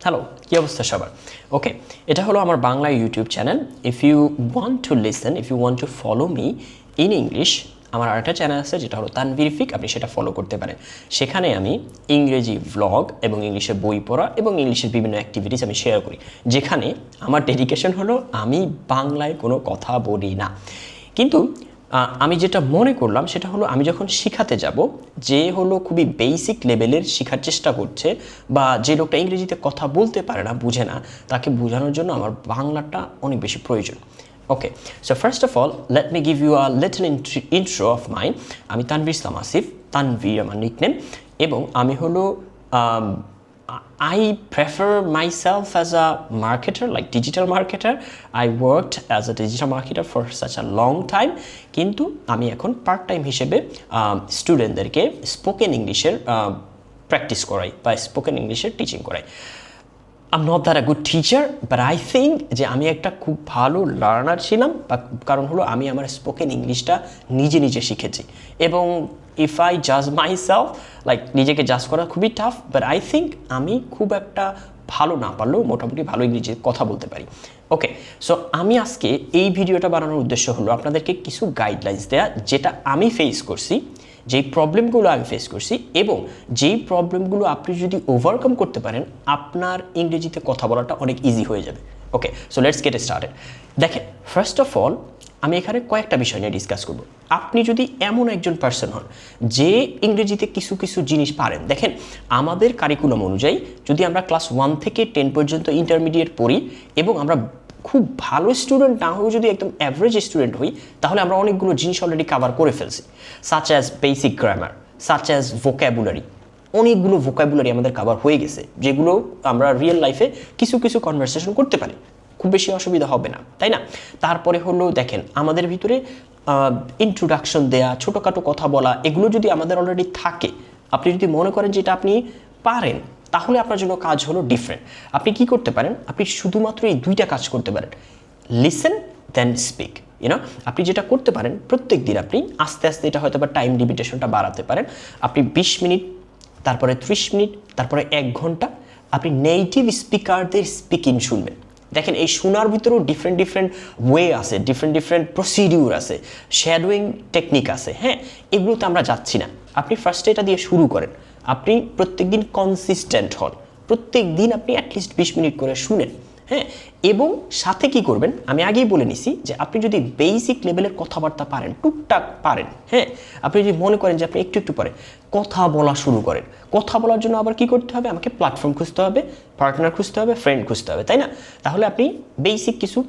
Hello, কী অবস্থা সবার? ওকে, এটা হলো আমার Bangla YouTube channel. If you want to listen, if you want to follow me in English, আমার আরেকটা চ্যানেল আছে যেটা হলো তানভীরফিক, আপনি সেটা ফলো করতে পারেন। সেখানে আমি ইংরেজি ভ্লগ এবং ইংলিশের বই পড়া এবং ইংলিশের বিভিন্ন অ্যাক্টিভিটিস আমি শেয়ার করি, যেখানে আমার ডেডিকেশন হলো আমি বাংলায় কোনো কথা বলি না। কিন্তু আমি যেটা মনে করলাম সেটা হলো আমি যখন শিখাতে যাব, যে হলো খুবই বেসিক লেভেলের শেখার চেষ্টা করছে বা যে লোকটা ইংরেজিতে কথা বলতে পারে না, বুঝে না, তাকে বোঝানোর জন্য আমার বাংলাটা অনেক বেশি প্রয়োজন। Okay, so first of all let me give you a little intro of mine. আমি তানভীর ইসলাম আসিফ, তানভীর আমার নিকনেম, এবং আমি হলো I prefer myself as a marketer, like digital marketer. I worked as a digital marketer for such a long time. কিন্তু আমি এখন part time হিসেবে স্টুডেন্টদেরকে স্পোকেন ইংলিশের প্র্যাকটিস করাই বা স্পোকেন ইংলিশের টিচিং করাই। I'm not that a good teacher, but I think যে আমি একটা খুব ভালো লার্নার ছিলাম, কারণ হলো আমি আমার স্পোকেন ইংলিশটা নিজে নিজে শিখেছি। এবং ইফ আই জাজ মাইসেলফ, লাইক নিজেকে জাজ করা খুবই টাফ, বাট আই থিঙ্ক আমি খুব একটা ভালো না পারলেও মোটামুটি ভালো ইংরেজি কথা বলতে পারি। ওকে, সো আমি আজকে এই ভিডিওটা বানানোর উদ্দেশ্য হলো আপনাদেরকে কিছু গাইডলাইন্স দেওয়া, যেটা আমি ফেস করছি, যেই প্রবলেমগুলো আমি ফেস করছি, এবং যেই প্রবলেমগুলো আপনি যদি ওভারকাম করতে পারেন, আপনার ইংরেজিতে কথা বলাটা অনেক ইজি হয়ে যাবে। ওকে, সো লেটস গেট স্টার্টেড। দেখেন, ফার্স্ট অফ অল আমি এখানে কয়েকটা বিষয় নিয়ে ডিসকাস করব। আপনি যদি এমন একজন পার্সন হন যে ইংরেজিতে কিছু কিছু জিনিস পারেন, দেখেন আমাদের কারিকুলাম অনুযায়ী যদি আমরা ক্লাস 1 থেকে 10 পর্যন্ত ইন্টারমিডিয়েট পড়ি এবং আমরা খুব ভালো স্টুডেন্ট না হয়েও যদি একদম অ্যাভারেজ স্টুডেন্ট হই, তাহলে আমরা অনেকগুলো জিনিস অলরেডি কভার করে ফেলছি, such as basic grammar, such as vocabulary. অনেকগুলো ভোক্যাবুলারি আমাদের কভার হয়ে গেছে, যেগুলো আমরা রিয়েল লাইফে কিছু কিছু কনভারসেশন করতে পারি, খুব বেশি অসুবিধা হবে না, তাই না? তারপরে হলো দেখেন আমাদের ভিতরে ইন্ট্রোডাকশন দেয়া, ছোটোখাটো কথা বলা, এগুলো যদি আমাদের অলরেডি থাকে, আপনি যদি মনে করেন যে এটা আপনি পারেন, তাহলে আপনার জন্য কাজ হলো ডিফারেন্ট। আপনি কি করতে পারেন? আপনি শুধুমাত্র এই দুইটা কাজ করতে পারেন, লিসেন দেন স্পিক। ইউনো, আপনি যেটা করতে পারেন, প্রত্যেক দিন আপনি আস্তে আস্তে এটা হয়তো বা টাইম লিমিটেশনটা বাড়াতে পারেন। আপনি 20 মিনিট, তারপরে 30 মিনিট, তারপরে 1 ঘন্টা আপনি নেটিভ স্পিকারদের স্পিকিং শুনবেন। দেখেন, এই শোনার ভিতরেও ডিফারেন্ট ডিফারেন্ট ওয়ে আছে, ডিফারেন্ট ডিফারেন্ট প্রসিডিউর আছে, শ্যাডোয়িং টেকনিক আছে। হ্যাঁ, এগুলোতে আমরা যাচ্ছি না। আপনি ফার্স্টে এটা দিয়ে শুরু করেন। আপনি প্রত্যেকদিন কনসিস্টেন্ট হন, প্রত্যেক দিন আপনি অ্যাটলিস্ট 20 মিনিট করে শুনেন। হ্যাঁ, এবং সাথে কি করবেন আমি আগেই বলে নিছি, যে আপনি যদি বেসিক লেভেলের কথাবার্তা পারেন, টুকটাক পারেন, হ্যাঁ, আপনি যদি মনে করেন যে আপনি একটু একটু পরে কথা বলা শুরু করেন, কথা বলার জন্য আবার কি করতে হবে? আমাকে প্ল্যাটফর্ম খুঁজতে হবে, পার্টনার খুঁজতে হবে, ফ্রেন্ড খুঁজতে হবে, তাই না? তাহলে আপনি বেসিক কিছু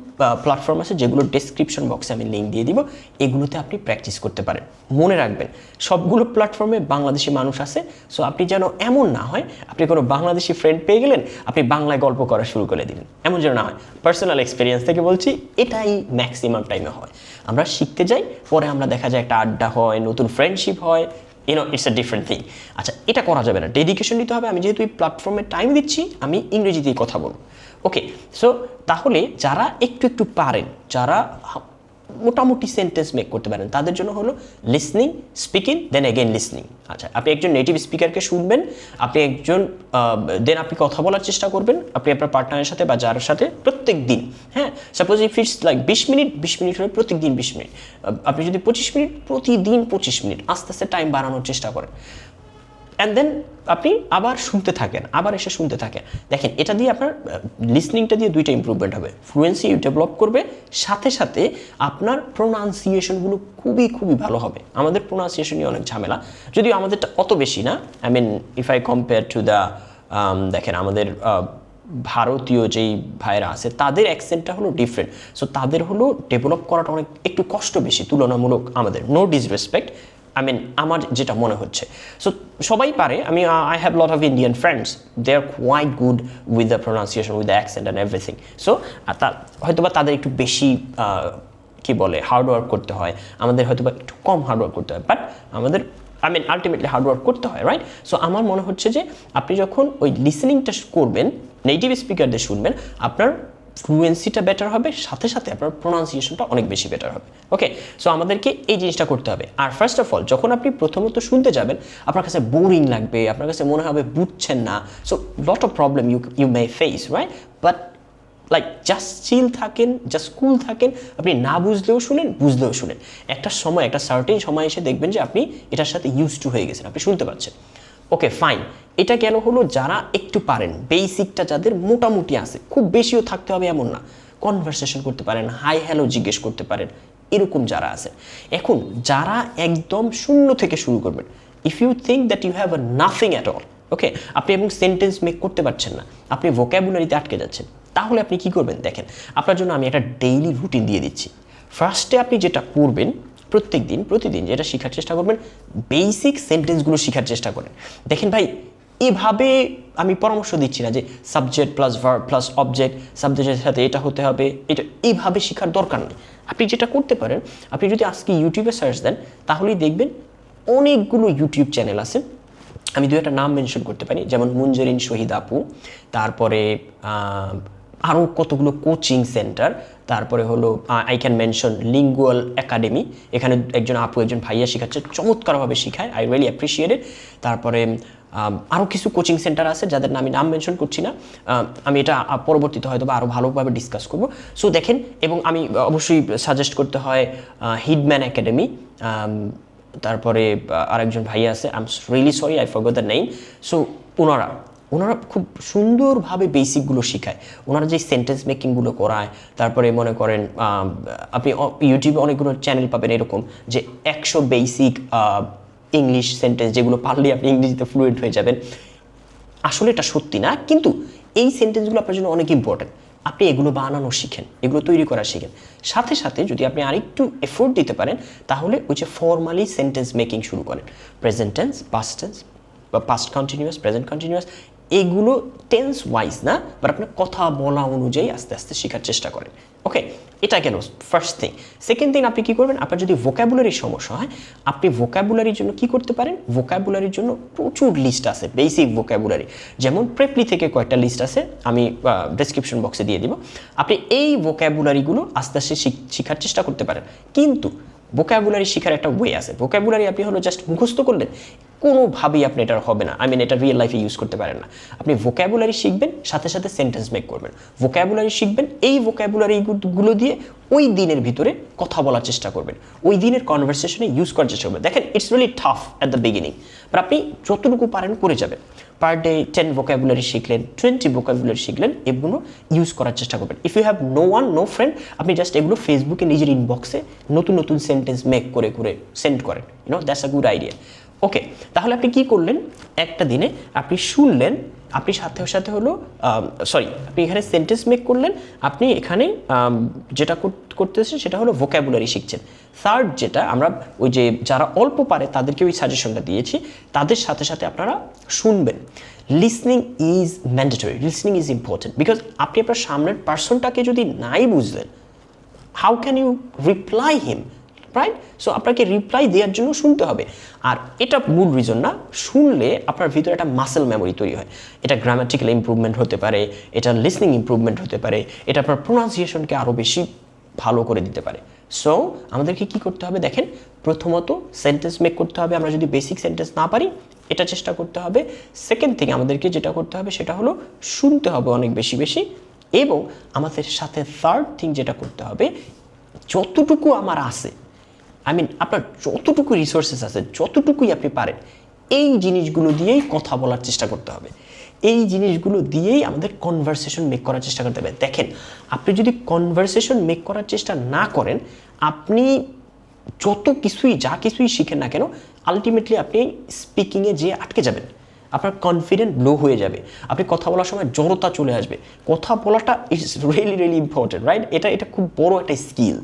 প্ল্যাটফর্ম আছে, যেগুলো ডেসক্রিপশন বক্সে আমি লিঙ্ক দিয়ে দিব, এগুলোতে আপনি প্র্যাকটিস করতে পারেন। মনে রাখবেন, সবগুলো প্ল্যাটফর্মে বাংলাদেশি মানুষ আছে, সো আপনি যেন এমন না হয় আপনি কোনো বাংলাদেশি ফ্রেন্ড পেয়ে গেলেন, আপনি বাংলায় গল্প করা শুরু করে দিলেন, এমন যেন না হয়। পার্সোনাল এক্সপিরিয়েন্স থেকে বলছি, এটাই ম্যাক্সিমাম টাইমে হয়। আমরা শিখতে যাই, পরে আমরা দেখা যায় একটা আড্ডা হয়, নতুন ফ্রেন্ডশিপ হয়, ইটস আ ডিফারেন্ট থিং। আচ্ছা, এটা করা যাবে না, ডেডিকেশন নিতে হবে। আমি যেহেতু এই প্ল্যাটফর্মে টাইম দিচ্ছি, আমি ইংরেজিতেই কথা বলবো। ওকে, সো তাহলে যারা একটু একটু পারেন, যারা মোটামুটি সেন্টেন্স মেক করতে পারেন, তাদের জন্য হলো listening, speaking, then again listening. আচ্ছা, আপনি একজন নেটিভ স্পিকারকে শুনবেন, আপনি একজন দেন আপনি কথা বলার চেষ্টা করবেন, আপনি আপনার পার্টনারের সাথে বা যার সাথে প্রত্যেক দিন। হ্যাঁ, suppose if it's like 20 minute, 20 minute হলে প্রত্যেক দিন 20 মিনিট। আপনি যদি 25 মিনিট, প্রতিদিন 25 মিনিট, আস্তে আস্তে টাইম বাড়ানোর চেষ্টা করেন। অ্যান্ড দেন আপনি আবার শুনতে থাকেন, আবার এসে শুনতে থাকেন। দেখেন, এটা দিয়ে আপনার লিসনিংটা দিয়ে দুইটা ইম্প্রুভমেন্ট হবে, ফ্লুয়েন্সি ডেভেলপ করবে, সাথে সাথে আপনার প্রোনাউন্সিয়েশনগুলো খুবই খুবই ভালো হবে। আমাদের প্রোনাউন্সিয়েশনই অনেক ঝামেলা, যদিও আমাদেরটা অত বেশি না। I mean if I compare to the, দেখেন আমাদের ভারতীয় যেই ভাইরা আছে, তাদের অ্যাকসেন্টটা হলো ডিফারেন্ট, সো তাদের হলো ডেভেলপ করাটা অনেক একটু কষ্ট বেশি তুলনামূলক আমাদের। নো ডিসরেসপেক্ট, আই মিন আমার যেটা মনে হচ্ছে। সো সবাই পারে, আমি I have lot of Indian friends, they are quite good with the pronunciation, with the accent and everything. So হয়তো বা তাদের একটু বেশি কি বলে হার্ডওয়ার্ক করতে হয়, আমাদের হয়তো বা একটু কম হার্ডওয়ার্ক করতে হয়, বাট আমাদের আই মিন আলটিমেটলি হার্ডওয়ার্ক করতে হয়, রাইট? সো আমার মনে হচ্ছে যে আপনি যখন ওই লিসেনিংটা করবেন, নেটিভ স্পিকারদের শুনবেন, আপনার ফ্লুয়েন্সিটা বেটার হবে, সাথে সাথে আপনার প্রোনাউন্সিয়েশনটা অনেক বেশি বেটার হবে। ওকে, সো আমাদেরকে এই জিনিসটা করতে হবে। আর ফার্স্ট অফ অল যখন আপনি প্রথমত শুনতে যাবেন, আপনার কাছে বোরিং লাগবে, আপনার কাছে মনে হবে বুঝছেন না, so lot of problem you may face, right? But like just chill থাকেন, জাস্ট কুল থাকেন, আপনি না বুঝলেও শুনেন, বুঝলেও শুনেন। একটা সময়, একটা সার্টেন সময় এসে দেখবেন যে আপনি এটার সাথে ইউজ টু হয়ে গেছেন, আপনি শুনতে পাচ্ছেন। ওকে ফাইন, এটা কেন হলো? যারা একটু পারেন, বেসিকটা যাদের মোটামুটি আছে, খুব বেশিও থাকতে হবে এমন না, কনভারসেশন করতে পারেন, হাই হ্যালো জিজ্ঞেস করতে পারেন, এরকম যারা আছেন। এখন যারা একদম শূন্য থেকে শুরু করবেন, if you think that you have nothing at all, okay, আপনি এবং সেন্টেন্স মেক করতে পারছেন না, আপনি ভোক্যাবুলারিতে আটকে যাচ্ছেন, তাহলে আপনি কি করবেন? দেখেন, আপনার জন্য আমি একটা ডেইলি রুটিন দিয়ে দিচ্ছি। ফার্স্টে আপনি যেটা করবেন, প্রতিদিন যেটা শেখার চেষ্টা করবেন, বেসিক সেন্টেন্সগুলো শেখার চেষ্টা করেন। দেখেন ভাই, এভাবে আমি পরামর্শ দিচ্ছি না যে subject plus verb plus object, সাবজেক্টের সাথে এটা হতে হবে, এটা এইভাবে শেখার দরকার নেই। আপনি যেটা করতে পারেন, আপনি যদি আজকে ইউটিউবে সার্চ দেন, তাহলেই দেখবেন অনেকগুলো ইউটিউব চ্যানেল আছে। আমি দু একটা নাম মেনশন করতে পারি, যেমন মুঞ্জরিন শহীদ আপু, তারপরে আরও কতগুলো কোচিং সেন্টার, তারপরে হলো I can mention lingual academy, এখানে একজন আপু একজন ভাইয়া শেখাচ্ছে, চমৎকারভাবে শেখায়, আই রিয়েলি অ্যাপ্রিসিয়েট ইট। তারপরে আরও কিছু কোচিং সেন্টার আছে যাদের আমি নাম মেনশন করছি না, আমি এটা পরবর্তীতে হয়তো বা আরও ভালোভাবে ডিসকাস করব। সো দেখেন, এবং আমি অবশ্যই সাজেস্ট করতে হয় হিডম্যান একাডেমি, তারপরে আরেকজন ভাইয়া আছে, I am really sorry I forgot the name. So ওনারা খুব সুন্দরভাবে বেসিকগুলো শেখায়, ওনারা যে সেন্টেন্স মেকিংগুলো করায়। তারপরে মনে করেন আপনি ইউটিউবে অনেকগুলো চ্যানেল পাবেন এরকম, যে 100 বেসিক ইংলিশ সেন্টেন্স, যেগুলো পারলেই আপনি ইংরেজিতে ফ্লুয়েন্ট হয়ে যাবেন। আসলে এটা সত্যি না, কিন্তু এই সেন্টেন্সগুলো আপনার জন্য অনেক ইম্পর্টেন্ট। আপনি এগুলো বানানো শিখেন, এগুলো তৈরি করা শিখেন। সাথে সাথে যদি আপনি আরেকটু এফোর্ট দিতে পারেন, তাহলে ওই যে ফর্মালি সেন্টেন্স মেকিং শুরু করেন, প্রেজেন্ট টেন্স, পাস্ট টেন্স বা পাস্ট কন্টিনিউয়াস, প্রেজেন্ট কন্টিনিউয়াস, এগুলো টেন্স ওয়াইজ না, বাট আপনার কথা বলা অনুযায়ী আস্তে আস্তে শেখার চেষ্টা করেন। ওকে, এটা গেল ফার্স্ট থিং। সেকেন্ড থিং, আপনি কী করবেন? আপনার যদি ভোক্যাবুলারির সমস্যা হয়, আপনি ভোক্যাবুলারির জন্য কি করতে পারেন? ভোক্যাবুলারির জন্য প্রচুর লিস্ট আছে, বেসিক ভোক্যাবুলারি, যেমন প্রেপলি থেকে কয়েকটা লিস্ট আছে, আমি ডেসক্রিপশন বক্সে দিয়ে দিব। আপনি এই ভোক্যাবুলারিগুলো আস্তে আস্তে শেখার চেষ্টা করতে পারেন। কিন্তু ভোক্যাবুলারি শেখার একটা ওয়ে আছে। ভোক্যাবুলারি আপনি হলো জাস্ট মুখস্থ করলেন, কোনোভাবেই আপনি এটা হবে না, এটা রিয়েল লাইফে ইউজ করতে পারেন না। আপনি ভোক্যাবুলারি শিখবেন, সাথে সাথে সেন্টেন্স মেক করবেন। ভোক্যাবুলারি শিখবেন, এই ভোক্যাবুলারিগুলো দিয়ে ওই দিনের ভিতরে কথা বলার চেষ্টা করবেন, ওই দিনের কনভারসেশনে ইউজ করার চেষ্টা করবেন। দেখেন, it's really tough at the beginning, but আপনি যতটুকু পারেন করে যাবেন। পার ডে 10 ভোক্যাবুলারি শিখলেন, 20 ভোক্যাবুলারি শিখলেন, এগুলো ইউজ করার চেষ্টা করবেন। If you have no friend, আপনি জাস্ট এগুলো ফেসবুকে নিজের ইনবক্সে নতুন নতুন সেন্টেন্স মেক করে সেন্ড করেন, that's a good idea. Okay, তাহলে আপনি কি করলেন? একটা দিনে আপনি শুনলেন, আপনি সাথে সাথে হলো আপনি এখানে সেন্টেন্স মেক করলেন, আপনি এখানে যেটা করতেছেন সেটা হলো ভোক্যাবুলারি শিখছেন। থার্ড যেটা, আমরা ওই যে যারা অল্প পারে তাদেরকে ওই সাজেশনটা দিয়েছি, তাদের সাথে সাথে আপনারা শুনবেন। Listening is mandatory, listening is important, because আপনি আপনার সামনের পার্সনটাকে যদি নাই বুঝলেন, how can you reply him, right? So আপনাকে রিপ্লাই দেওয়ার জন্য শুনতে হবে। আর এটা মূল রিজন না, শুনলে আপনার ভিতরে একটা মাসেল মেমোরি তৈরি হয়। এটা গ্রামাটিক্যাল ইমপ্রুভমেন্ট হতে পারে, এটা লিসনিং ইমপ্রুভমেন্ট হতে পারে, এটা আপনার প্রোনাউন্সিয়েশনকে আরও বেশি ভালো করে দিতে পারে। সো আমাদেরকে কি করতে হবে? দেখেন, প্রথমত সেন্টেন্স মেক করতে হবে, আমরা যদি বেসিক সেন্টেন্স না পারি এটা চেষ্টা করতে হবে। সেকেন্ড থিং, আমাদেরকে যেটা করতে হবে সেটা হলো শুনতে হবে অনেক বেশি বেশি। এবং আমাদের সাথে থার্ড থিং যেটা করতে হবে, যতটুকু আমার আছে, আপনার যতটুকু রিসোর্সেস আছে, যতটুকুই আপনি পারেন, এই জিনিসগুলো দিয়েই কথা বলার চেষ্টা করতে হবে, এই জিনিসগুলো দিয়েই আমাদের কনভারসেশন মেক করার চেষ্টা করতে হবে। দেখেন, আপনি যদি কনভারসেশন মেক করার চেষ্টা না করেন, আপনি যা কিছুই শিখেন না কেন, আলটিমেটলি আপনি স্পিকিংয়ে যেয়ে আটকে যাবেন, আপনার কনফিডেন্ট লো হয়ে যাবে, আপনি কথা বলার সময় জড়তা চলে আসবে। কথা বলাটা ইজ রিয়েলি ইম্পর্টেন্ট, রাইট? এটা খুব বড় একটা স্কিল।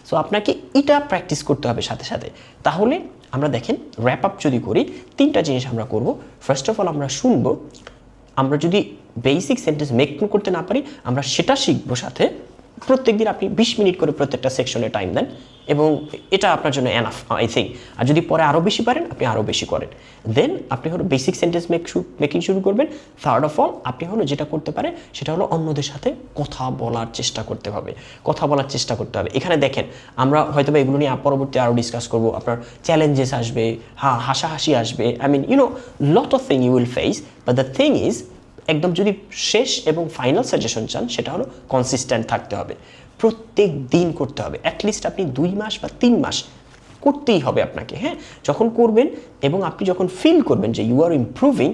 সো আপনাকে এটা প্র্যাকটিস করতে হবে সাথে সাথে। তাহলে আমরা দেখেন, র্যাপ আপ যদি করি, 3টা জিনিস আমরা করব। ফার্স্ট অফ অল আমরা শুনবো, আমরা যদি বেসিক সেন্টেন্স মেক করতে না পারি, আমরা সেটা শিখবো। সাথে প্রত্যেকদিন আপনি 20 মিনিট করে প্রত্যেকটা সেকশনে টাইম দেন, এবং এটা আপনার জন্য এনাফ আই থিঙ্ক। আর যদি পরে আরও বেশি পারেন আপনি আরও বেশি করেন, দেন আপনি হলো বেসিক সেন্টেন্স মেকিং শুরু করবেন। থার্ড অফ অল আপনি হলো যেটা করতে পারে সেটা হলো অন্যদের সাথে কথা বলার চেষ্টা করতে হবে, কথা বলার চেষ্টা করতে হবে। এখানে দেখেন আমরা হয়তো বা এগুলো নিয়ে পরবর্তী আরও ডিসকাস করবো। আপনার চ্যালেঞ্জেস আসবে, হাসাহাসি আসবে, I mean lot of thing you will face, but the thing is একদম যদি শেষ এবং ফাইনাল সাজেশন চান সেটা হলো কনসিস্টেন্ট থাকতে হবে, প্রত্যেক দিন করতে হবে। অ্যাটলিস্ট আপনি 2 মাস বা 3 মাস করতেই হবে আপনাকে। হ্যাঁ, যখন করবেন এবং আপনি যখন ফিল করবেন যে you are improving,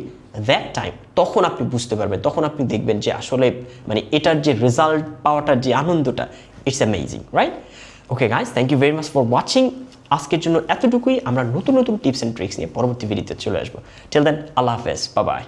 that time তখন আপনি বুঝতে পারবেন, তখন আপনি দেখবেন যে আসলে মানে এটার যে রেজাল্ট পাওয়াটার যে আনন্দটা, it's amazing, right? Okay guys, thank you very much for watching. আজকের জন্য এতটুকুই। আমরা নতুন নতুন টিপস অ্যান্ড ট্রিক্স নিয়ে পরবর্তী ভিডিওতে চলে আসবো। টিল দেন, আল্লাহ হাফেজ, বাই বাই।